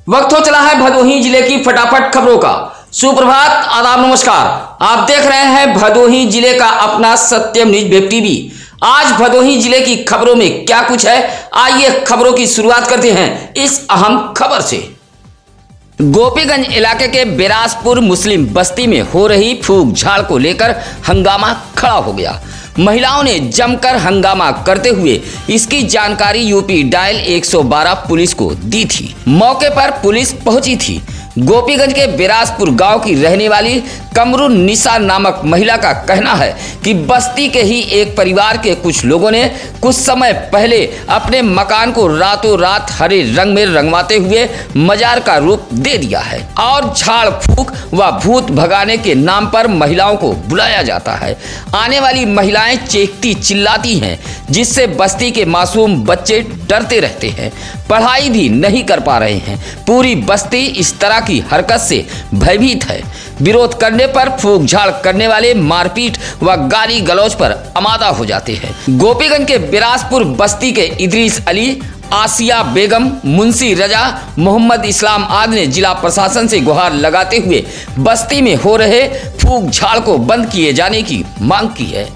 वक्त हो चला है भदोही जिले की फटाफट खबरों का। सुप्रभात, आदाब, नमस्कार। आप देख रहे हैं भदोही जिले का अपना सत्यम न्यूज वेब टीवी। आज भदोही जिले की खबरों में क्या कुछ है, आइए खबरों की शुरुआत करते हैं इस अहम खबर से। गोपीगंज इलाके के बिरासपुर मुस्लिम बस्ती में हो रही फूंक झाड़ को लेकर हंगामा खड़ा हो गया। महिलाओं ने जमकर हंगामा करते हुए इसकी जानकारी यूपी डायल 112 पुलिस को दी थी। मौके पर पुलिस पहुंची थी। गोपीगंज के बिरासपुर गांव की रहने वाली कमरुन निसा नामक महिला का कहना है कि बस्ती के ही एक परिवार के कुछ लोगों ने कुछ समय पहले अपने मकान को रातों रात हरे रंग में रंगवाते हुए मजार का रूप दे दिया है और झाड़ फूंक व भूत भगाने के नाम पर महिलाओं को बुलाया जाता है। आने वाली महिलाएं चीखती चिल्लाती हैं, जिससे बस्ती के मासूम बच्चे डरते रहते हैं, पढ़ाई भी नहीं कर पा रहे हैं। पूरी बस्ती इस तरह की हरकत से भयभीत है। विरोध करने पर फूंक झाड़ करने वाले मारपीट व गाली गलौज पर आमादा हो जाते हैं। गोपीगंज के बिरासपुर बस्ती के इदरीस अली, आसिया बेगम, मुंशी रजा, मोहम्मद इस्लाम आदि ने जिला प्रशासन से गुहार लगाते हुए बस्ती में हो रहे फूंक झाड़ को बंद किए जाने की मांग की है।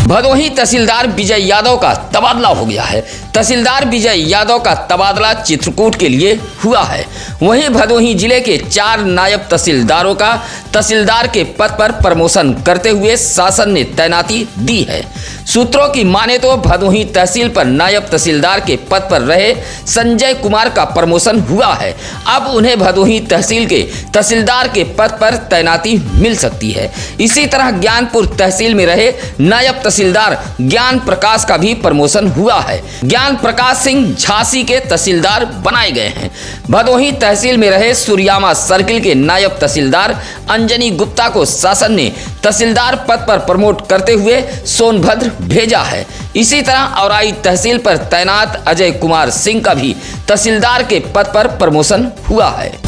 भदोही तहसीलदार विजय यादव का तबादला हो गया है। तहसीलदार विजय यादव का तबादला चित्रकूट के लिए हुआ है। वहीं भदोही जिले के 4 नायब तहसीलदारों का तहसीलदार के पद पर प्रमोशन करते हुए शासन ने तैनाती दी है। सूत्रों की माने तो भदोही तहसील पर नायब तहसीलदार के पद पर रहे संजय कुमार का प्रमोशन हुआ है। अब उन्हें भदोही तहसील के तहसीलदार के पद पर तैनाती मिल सकती है। इसी तरह ज्ञानपुर तहसील में रहे नायब तहसीलदार ज्ञान प्रकाश का भी प्रमोशन हुआ है। ज्ञान प्रकाश सिंह झांसी के तहसीलदार बनाए गए हैं। भदोही तहसील में रहे सूर्यामा सर्किल के नायब तहसीलदार अंजनी गुप्ता को शासन ने तहसीलदार पद पर प्रमोट करते हुए सोनभद्र भेजा है। इसी तरह औराई तहसील पर तैनात अजय कुमार सिंह का भी तहसीलदार के पद पर प्रमोशन हुआ है।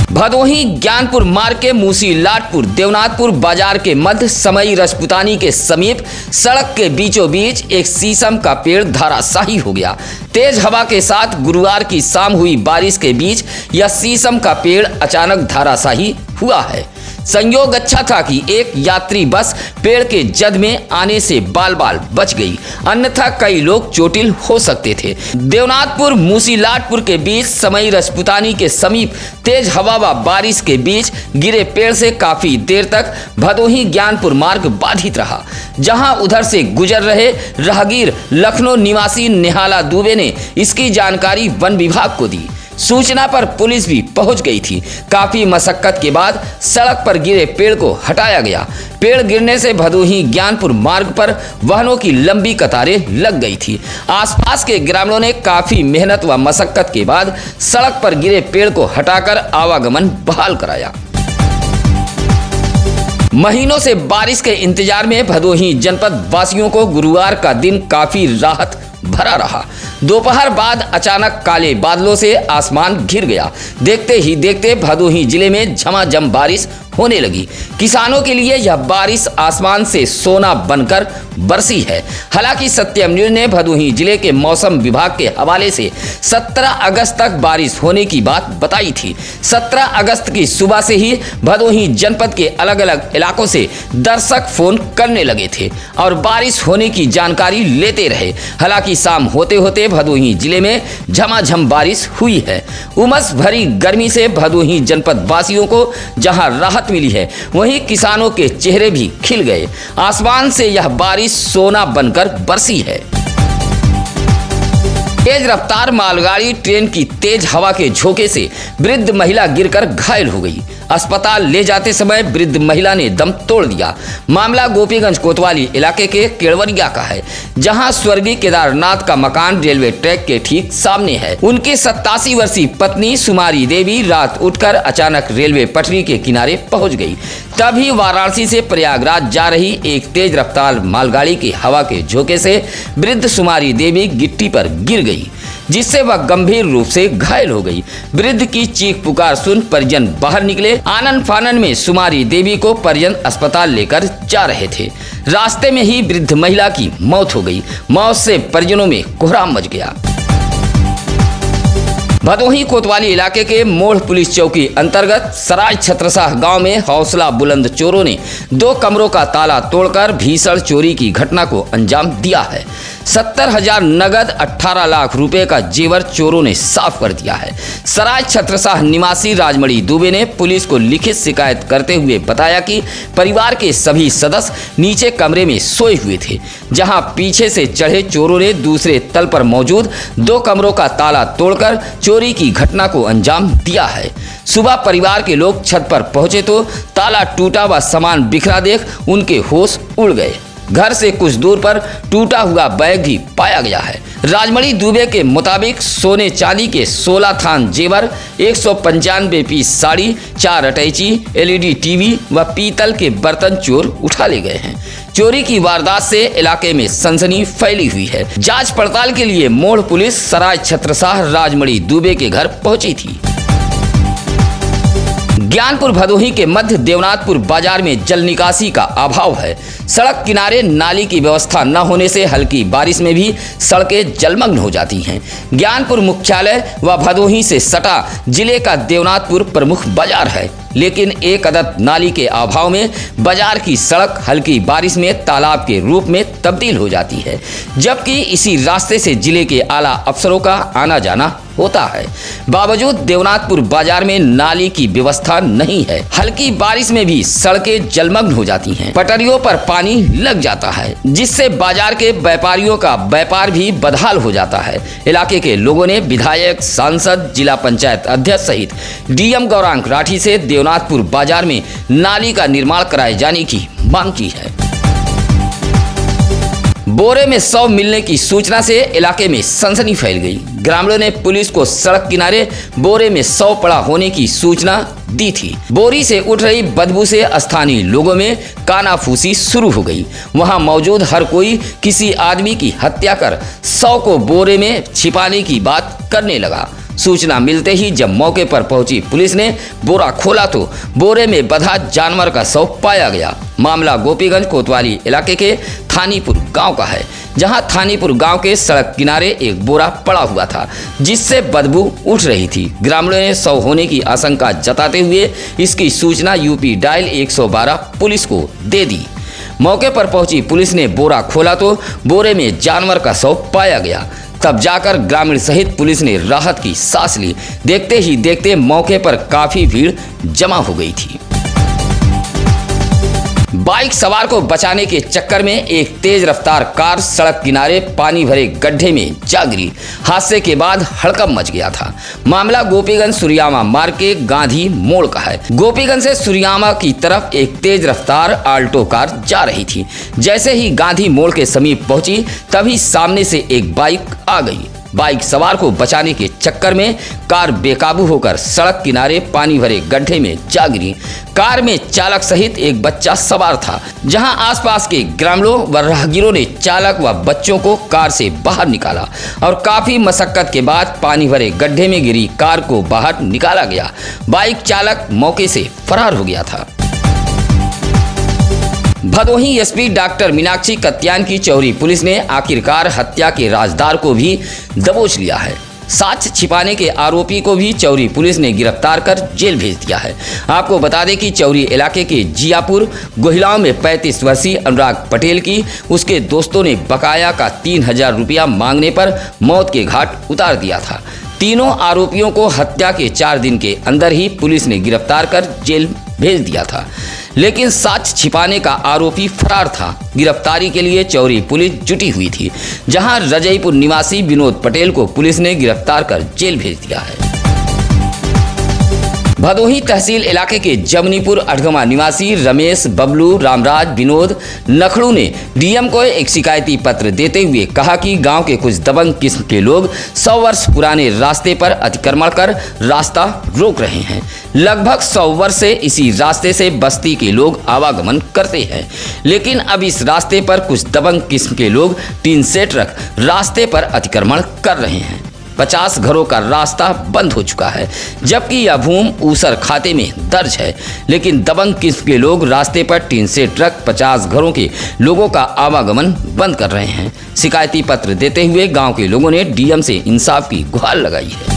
भदोही ज्ञानपुर मार्ग के मूसी लाटपुर देवनाथपुर बाजार के मध्य समई रजपुतानी के समीप सड़क के बीचों बीच एक शीशम का पेड़ धराशायी हो गया। तेज हवा के साथ गुरुवार की शाम हुई बारिश के बीच यह शीशम का पेड़ अचानक धराशायी हुआ है। संयोग अच्छा था कि एक यात्री बस पेड़ के जद में आने से बाल बाल बच गई, अन्यथा कई लोग चोटिल हो सकते थे। देवनाथपुर मूसी लाटपुर के बीच समई रजपुतानी के समीप तेज हवा व बारिश के बीच गिरे पेड़ से काफी देर तक भदोही ज्ञानपुर मार्ग बाधित रहा, जहां उधर से गुजर रहे राहगीर लखनऊ निवासी निहाला दुबे ने इसकी जानकारी वन विभाग को दी। सूचना पर पुलिस भी पहुंच गई थी। काफी मशक्कत के बाद सड़क पर गिरे पेड़ को हटाया गया। पेड़ गिरने से भदोही ज्ञानपुर मार्ग पर वाहनों की लंबी कतारें लग गई थी। आसपास के ग्रामीणों ने काफी मेहनत व मशक्कत के बाद सड़क पर गिरे पेड़ को हटाकर आवागमन बहाल कराया। महीनों से बारिश के इंतजार में भदोही जनपद वासियों को गुरुवार का दिन काफी राहत भरा रहा। दोपहर बाद अचानक काले बादलों से आसमान घिर गया। देखते ही देखते भदोही जिले में झमाझम बारिश होने लगी। किसानों के लिए यह बारिश आसमान से सोना बनकर बरसी है। हालांकि सत्यम न्यूज ने भदोही जिले के मौसम विभाग के हवाले से 17 अगस्त तक बारिश होने की बात बताई थी। 17 अगस्त की सुबह से ही भदोही जनपद के अलग अलग इलाकों से दर्शक फोन करने लगे थे और बारिश होने की जानकारी लेते रहे। हालांकि शाम होते होते भदोही जिले में झमाझम बारिश हुई है। उमस भरी गर्मी से भदोही जनपद वासियों को जहां राहत मिली है, वहीं किसानों के चेहरे भी खिल गए। आसमान से यह बारिश सोना बनकर बरसी है। तेज रफ्तार मालगाड़ी ट्रेन की तेज हवा के झोंके से वृद्ध महिला गिरकर घायल हो गई। अस्पताल ले जाते समय वृद्ध महिला ने दम तोड़ दिया। मामला गोपीगंज कोतवाली इलाके के केड़वरिया का है, जहां स्वर्गीय केदारनाथ का मकान रेलवे ट्रैक के ठीक सामने है। उनकी 87 वर्षीय पत्नी सुमारी देवी रात उठकर अचानक रेलवे पटरी के किनारे पहुंच गई। तभी वाराणसी से प्रयागराज जा रही एक तेज रफ्तार मालगाड़ी की हवा के झोंके से वृद्ध सुमारी देवी गिट्टी पर गिर गई, जिससे वह गंभीर रूप से घायल हो गई। वृद्ध की चीख पुकार सुन परिजन बाहर निकले। आनन फानन में सुमारी देवी को परिजन अस्पताल लेकर जा रहे थे। रास्ते में ही वृद्ध महिला की मौत हो गई। मौत से परिजनों में कोहराम मच गया। भदोही कोतवाली इलाके के मोड़ पुलिस चौकी अंतर्गत सराय छत्रसाह गांव में हौसला बुलंद चोरों ने 2 कमरों का ताला तोड़कर भीषण चोरी की घटना को अंजाम दिया है। 70,000 नगद 18 लाख रुपए का जेवर चोरों ने साफ कर दिया है। सराय छत्रसाह निवासी राजमणि दुबे ने पुलिस को लिखित शिकायत करते हुए बताया कि परिवार के सभी सदस्य नीचे कमरे में सोए हुए थे, जहां पीछे से चढ़े चोरों ने दूसरे तल पर मौजूद 2 कमरों का ताला तोड़कर चोरी की घटना को अंजाम दिया है। सुबह परिवार के लोग छत पर पहुंचे तो ताला टूटा व सामान बिखरा देख उनके होश उड़ गए। घर से कुछ दूर पर टूटा हुआ बैग भी पाया गया है। राजमणि दुबे के मुताबिक सोने चांदी के 16 थान जेवर, 195 पीस साड़ी, 4 अटैची, LED टीवी व पीतल के बर्तन चोर उठा ले गए हैं। चोरी की वारदात से इलाके में सनसनी फैली हुई है। जांच पड़ताल के लिए मोड़ पुलिस सराय छत्रसाह राजमणि दुबे के घर पहुंची थी। ज्ञानपुर भदोही के मध्य देवनाथपुर बाजार में जल निकासी का अभाव है। सड़क किनारे नाली की व्यवस्था न होने से हल्की बारिश में भी सड़कें जलमग्न हो जाती हैं। ज्ञानपुर मुख्यालय व भदोही से सटा जिले का देवनाथपुर प्रमुख बाजार है, लेकिन एक अदद नाली के अभाव में बाजार की सड़क हल्की बारिश में तालाब के रूप में तब्दील हो जाती है, जबकि इसी रास्ते से जिले के आला अफसरों का आना जाना होता है। बावजूद देवनाथपुर बाजार में नाली की व्यवस्था नहीं है। हल्की बारिश में भी सड़कें जलमग्न हो जाती हैं। पटरियों पर पानी लग जाता है, जिससे बाजार के व्यापारियों का व्यापार भी बदहाल हो जाता है। इलाके के लोगों ने विधायक, सांसद, जिला पंचायत अध्यक्ष सहित DM गौरांग राठी से देवनाथपुर बाजार में नाली का निर्माण कराए जाने की मांग की है। बोरे में 100 मिलने की सूचना से इलाके में सनसनी फैल गई। ग्रामीणों ने पुलिस को सड़क किनारे बोरे में 100 पड़ा होने की सूचना दी थी। बोरी से उठ रही बदबू से स्थानीय लोगों में कानाफूसी शुरू हो गई। वहां मौजूद हर कोई किसी आदमी की हत्या कर 100 को बोरे में छिपाने की बात करने लगा। सूचना मिलते ही जब मौके पर पहुंची पुलिस ने बोरा खोला तो बोरे में बंधा जानवर का शव पाया गया। मामला गोपीगंज कोतवाली इलाके के थानीपुर गांव का है, जहां थानीपुर गांव के सड़क किनारे एक बोरा पड़ा हुआ था, जिससे बदबू उठ रही थी। ग्रामीणों ने शव होने की आशंका जताते हुए इसकी सूचना UP डायल 112 पुलिस को दे दी। मौके पर पहुंची पुलिस ने बोरा खोला तो बोरे में जानवर का शव पाया गया। तब जाकर ग्रामीण सहित पुलिस ने राहत की सांस ली। देखते ही देखते मौके पर काफी भीड़ जमा हो गई थी। बाइक सवार को बचाने के चक्कर में एक तेज रफ्तार कार सड़क किनारे पानी भरे गड्ढे में जा गिरी। हादसे के बाद हड़कंप मच गया था। मामला गोपीगंज सुरियामा मार्ग के गांधी मोड़ का है। गोपीगंज से सुरियामा की तरफ एक तेज रफ्तार आल्टो कार जा रही थी। जैसे ही गांधी मोड़ के समीप पहुंची तभी सामने से एक बाइक आ गई। बाइक सवार को बचाने के चक्कर में कार बेकाबू होकर सड़क किनारे पानी भरे गड्ढे में जा गिरी। कार में चालक सहित एक बच्चा सवार था, जहां आसपास के ग्रामीणों व राहगीरों ने चालक व बच्चों को कार से बाहर निकाला और काफी मशक्कत के बाद पानी भरे गड्ढे में गिरी कार को बाहर निकाला गया। बाइक चालक मौके से फरार हो गया था। भदोही SP डॉक्टर मीनाक्षी कत्यान की चौरी पुलिस ने आखिरकार हत्या के राजदार को भी दबोच लिया है। साक्ष्य छिपाने के आरोपी को भी चौरी पुलिस ने गिरफ्तार कर जेल भेज दिया है। आपको बता दें कि चौरी इलाके के जियापुर गोहिलाओं में 35 वर्षीय अनुराग पटेल की उसके दोस्तों ने बकाया का 3,000 रुपया मांगने पर मौत के घाट उतार दिया था। तीनों आरोपियों को हत्या के 4 दिन के अंदर ही पुलिस ने गिरफ्तार कर जेल भेज दिया था, लेकिन साक्ष्य छिपाने का आरोपी फरार था। गिरफ्तारी के लिए चौरी पुलिस जुटी हुई थी, जहां रजईपुर निवासी विनोद पटेल को पुलिस ने गिरफ्तार कर जेल भेज दिया है। भदोही तहसील इलाके के जमनीपुर अठगमा निवासी रमेश, बबलू, रामराज, विनोद, नखड़ू ने DM को एक शिकायती पत्र देते हुए कहा कि गांव के कुछ दबंग किस्म के लोग 100 वर्ष पुराने रास्ते पर अतिक्रमण कर रास्ता रोक रहे हैं। लगभग 100 वर्ष से इसी रास्ते से बस्ती के लोग आवागमन करते हैं, लेकिन अब इस रास्ते पर कुछ दबंग किस्म के लोग टीन सेट रख रास्ते पर अतिक्रमण कर रहे हैं। 50 घरों का रास्ता बंद हो चुका है, जबकि यह भूमि ऊसर खाते में दर्ज है, लेकिन दबंग किस्म के लोग रास्ते पर टीन से ट्रक 50 घरों के लोगों का आवागमन बंद कर रहे हैं। शिकायती पत्र देते हुए गांव के लोगों ने DM से इंसाफ की गुहार लगाई है।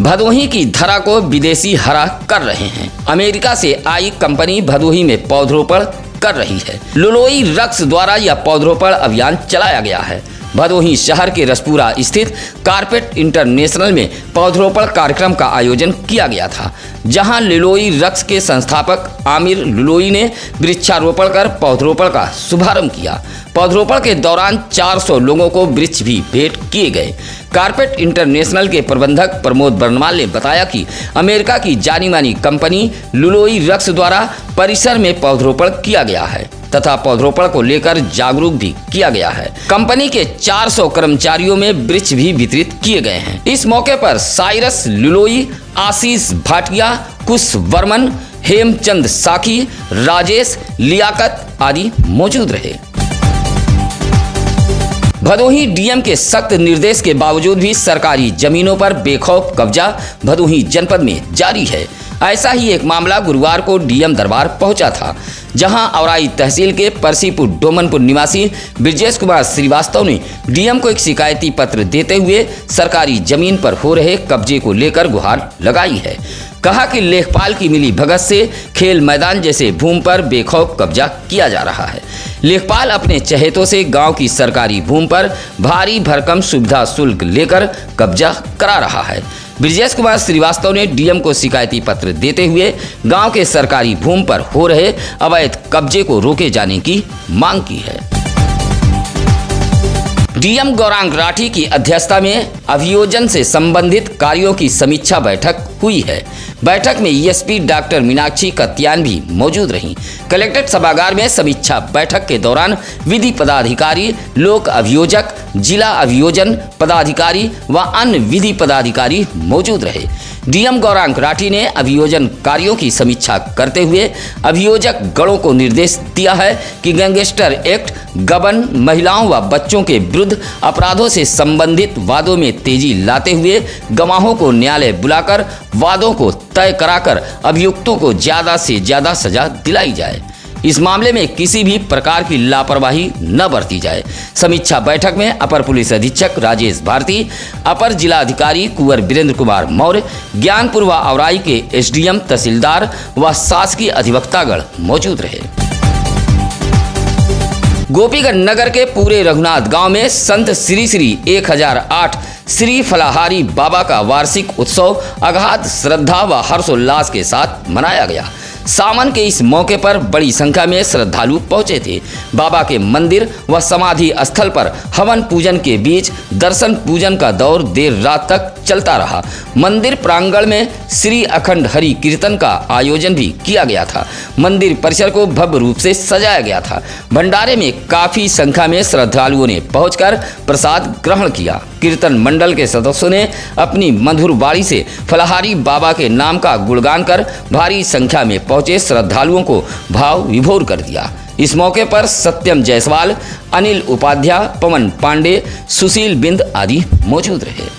भदोही की धरा को विदेशी हरा कर रहे हैं। अमेरिका से आई कंपनी भदोही में पौधरोपण कर रही है। लुलोई रक्स द्वारा यह पौधरोपण अभियान चलाया गया है। भदोही शहर के रसपुरा स्थित कारपेट इंटरनेशनल में पौधरोपण कार्यक्रम का आयोजन किया गया था, जहां लुलोई रक्स के संस्थापक आमिर लुलोई ने वृक्षारोपण कर पौधरोपण का शुभारंभ किया। पौधरोपण के दौरान 400 लोगों को वृक्ष भी भेंट किए गए। कारपेट इंटरनेशनल के प्रबंधक प्रमोद बर्नवाल ने बताया कि अमेरिका की जानी मानी कंपनी लुलोई रक्स द्वारा परिसर में पौधरोपण किया गया है तथा पौधरोपण को लेकर जागरूक भी किया गया है। कंपनी के 400 कर्मचारियों में वृक्ष भी वितरित किए गए हैं। इस मौके पर साइरस लुलोई, आशीष भाटिया, कुश वर्मन, हेमचंद साकी, राजेश लियाकत आदि मौजूद रहे। भदोही डीएम के सख्त निर्देश के बावजूद भी सरकारी जमीनों पर बेखौफ कब्जा भदोही जनपद में जारी है। ऐसा ही एक मामला गुरुवार को डीएम दरबार पहुंचा था, जहां औराई तहसील के परसीपुर डोमनपुर निवासी ब्रजेश कुमार श्रीवास्तव ने डीएम को एक शिकायती पत्र देते हुए सरकारी जमीन पर हो रहे कब्जे को लेकर गुहार लगाई है। कहा कि लेखपाल की मिली भगत से खेल मैदान जैसे भूमि पर बेखौफ कब्जा किया जा रहा है। लेखपाल अपने चहेतों से गांव की सरकारी भूमि पर भारी भरकम सुविधा शुल्क लेकर कब्जा करा रहा है। ब्रजेश कुमार श्रीवास्तव ने डीएम को शिकायती पत्र देते हुए गांव के सरकारी भूमि पर हो रहे अवैध कब्जे को रोके जाने की मांग की है। डीएम गौरांग राठी की अध्यक्षता में अभियोजन से संबंधित कार्यों की समीक्षा बैठक हुई है। बैठक में एसपी डॉक्टर मीनाक्षी कत्यान भी मौजूद रहीं। कलेक्ट्रेट सभागार में समीक्षा बैठक के दौरान विधि पदाधिकारी, लोक अभियोजक, जिला अभियोजन पदाधिकारी व अन्य विधि पदाधिकारी मौजूद रहे। डीएम गौरांग राठी ने अभियोजन कार्यों की समीक्षा करते हुए अभियोजक गणों को निर्देश दिया है कि गैंगस्टर एक्ट, गबन, महिलाओं व बच्चों के विरुद्ध अपराधों से संबंधित वादों में तेजी लाते हुए गवाहों को न्यायालय बुलाकर वादों को तय कराकर अभियुक्तों को ज्यादा से ज्यादा सजा दिलाई जाए। इस मामले में किसी भी प्रकार की लापरवाही न बरती जाए। समीक्षा बैठक में अपर पुलिस अधीक्षक राजेश भारती, अपर जिला अधिकारी कुंवर वीरेंद्र कुमार मौर्य, ज्ञानपुर व औराई के एसडीएम, तहसीलदार व शासकीय अधिवक्तागण मौजूद रहे। गोपीगंज नगर के पूरे रघुनाथ गांव में संत श्री 1008 श्री फलाहारी बाबा का वार्षिक उत्सव अगाध श्रद्धा व हर्षोल्लास के साथ मनाया गया। सावन के इस मौके पर बड़ी संख्या में श्रद्धालु पहुंचे थे। बाबा के मंदिर व समाधि स्थल पर हवन पूजन के बीच दर्शन पूजन का दौर देर रात तक चलता रहा। मंदिर प्रांगण में श्री अखंड हरि कीर्तन का आयोजन भी किया गया था। मंदिर परिसर को भव्य रूप से सजाया गया था। भंडारे में काफी संख्या में श्रद्धालुओं ने पहुंचकर प्रसाद ग्रहण किया। कीर्तन मंडल के सदस्यों ने अपनी मधुर वाणी से फलाहारी बाबा के नाम का गुणगान कर भारी संख्या में पहुंचे श्रद्धालुओं को भाव विभोर कर दिया। इस मौके पर सत्यम जायसवाल, अनिल उपाध्याय, पवन पांडे, सुशील बिंद आदि मौजूद रहे।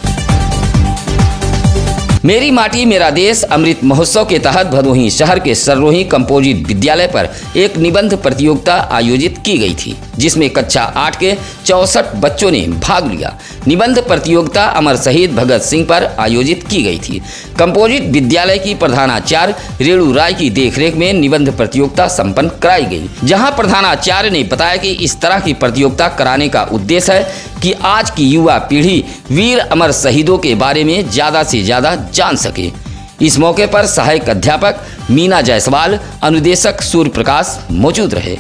मेरी माटी मेरा देश अमृत महोत्सव के तहत भदोही शहर के सर्रोही कंपोजिट विद्यालय पर एक निबंध प्रतियोगिता आयोजित की गई थी, जिसमें कक्षा 8 के 64 बच्चों ने भाग लिया। निबंध प्रतियोगिता अमर शहीद भगत सिंह पर आयोजित की गई थी। कंपोजिट विद्यालय की प्रधानाचार्य रेणु राय की देखरेख में निबंध प्रतियोगिता संपन्न कराई गई, जहां प्रधानाचार्य ने बताया कि इस तरह की प्रतियोगिता कराने का उद्देश्य है कि आज की युवा पीढ़ी वीर अमर शहीदों के बारे में ज्यादा से ज्यादा जान सके। इस मौके पर सहायक अध्यापक मीना जायसवाल, अनुदेशक सूर्य प्रकाश मौजूद रहे।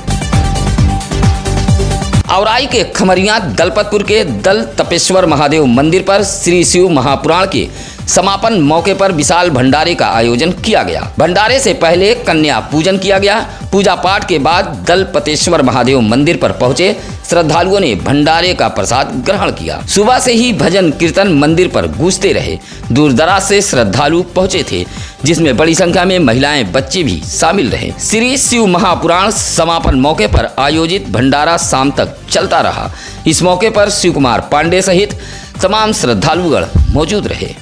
औराई के खमरिया दलपतपुर के दल तपेश्वर महादेव मंदिर पर श्री शिव महापुराण के समापन मौके पर विशाल भंडारे का आयोजन किया गया। भंडारे से पहले कन्या पूजन किया गया। पूजा पाठ के बाद दलपतेश्वर महादेव मंदिर पर पहुंचे श्रद्धालुओं ने भंडारे का प्रसाद ग्रहण किया। सुबह से ही भजन कीर्तन मंदिर पर गूंजते रहे। दूर दराज से श्रद्धालु पहुंचे थे, जिसमें बड़ी संख्या में महिलाएं, बच्चे भी शामिल रहे। श्री शिव महापुराण समापन मौके पर आयोजित भंडारा शाम तक चलता रहा। इस मौके पर शिव कुमार पांडे सहित तमाम श्रद्धालुगण मौजूद रहे।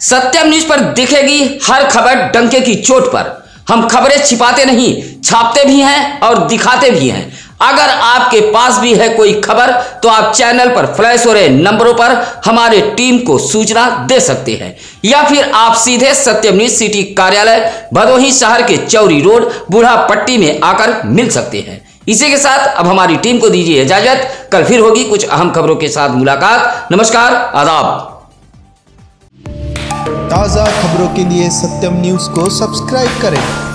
सत्यम न्यूज पर दिखेगी हर खबर डंके की चोट पर। हम खबरें छिपाते नहीं, छापते भी हैं और दिखाते भी हैं। अगर आपके पास भी है कोई खबर तो आप चैनल पर फ्लैश हो रहे नंबरों पर हमारे टीम को सूचना दे सकते हैं, या फिर आप सीधे सत्यम न्यूज सिटी कार्यालय भदोही शहर के चौरी रोड बूढ़ा पट्टी में आकर मिल सकते हैं। इसी के साथ अब हमारी टीम को दीजिए इजाजत। कल फिर होगी कुछ अहम खबरों के साथ मुलाकात। नमस्कार, आदाब। ताज़ा खबरों के लिए सत्यम न्यूज़ को सब्सक्राइब करें।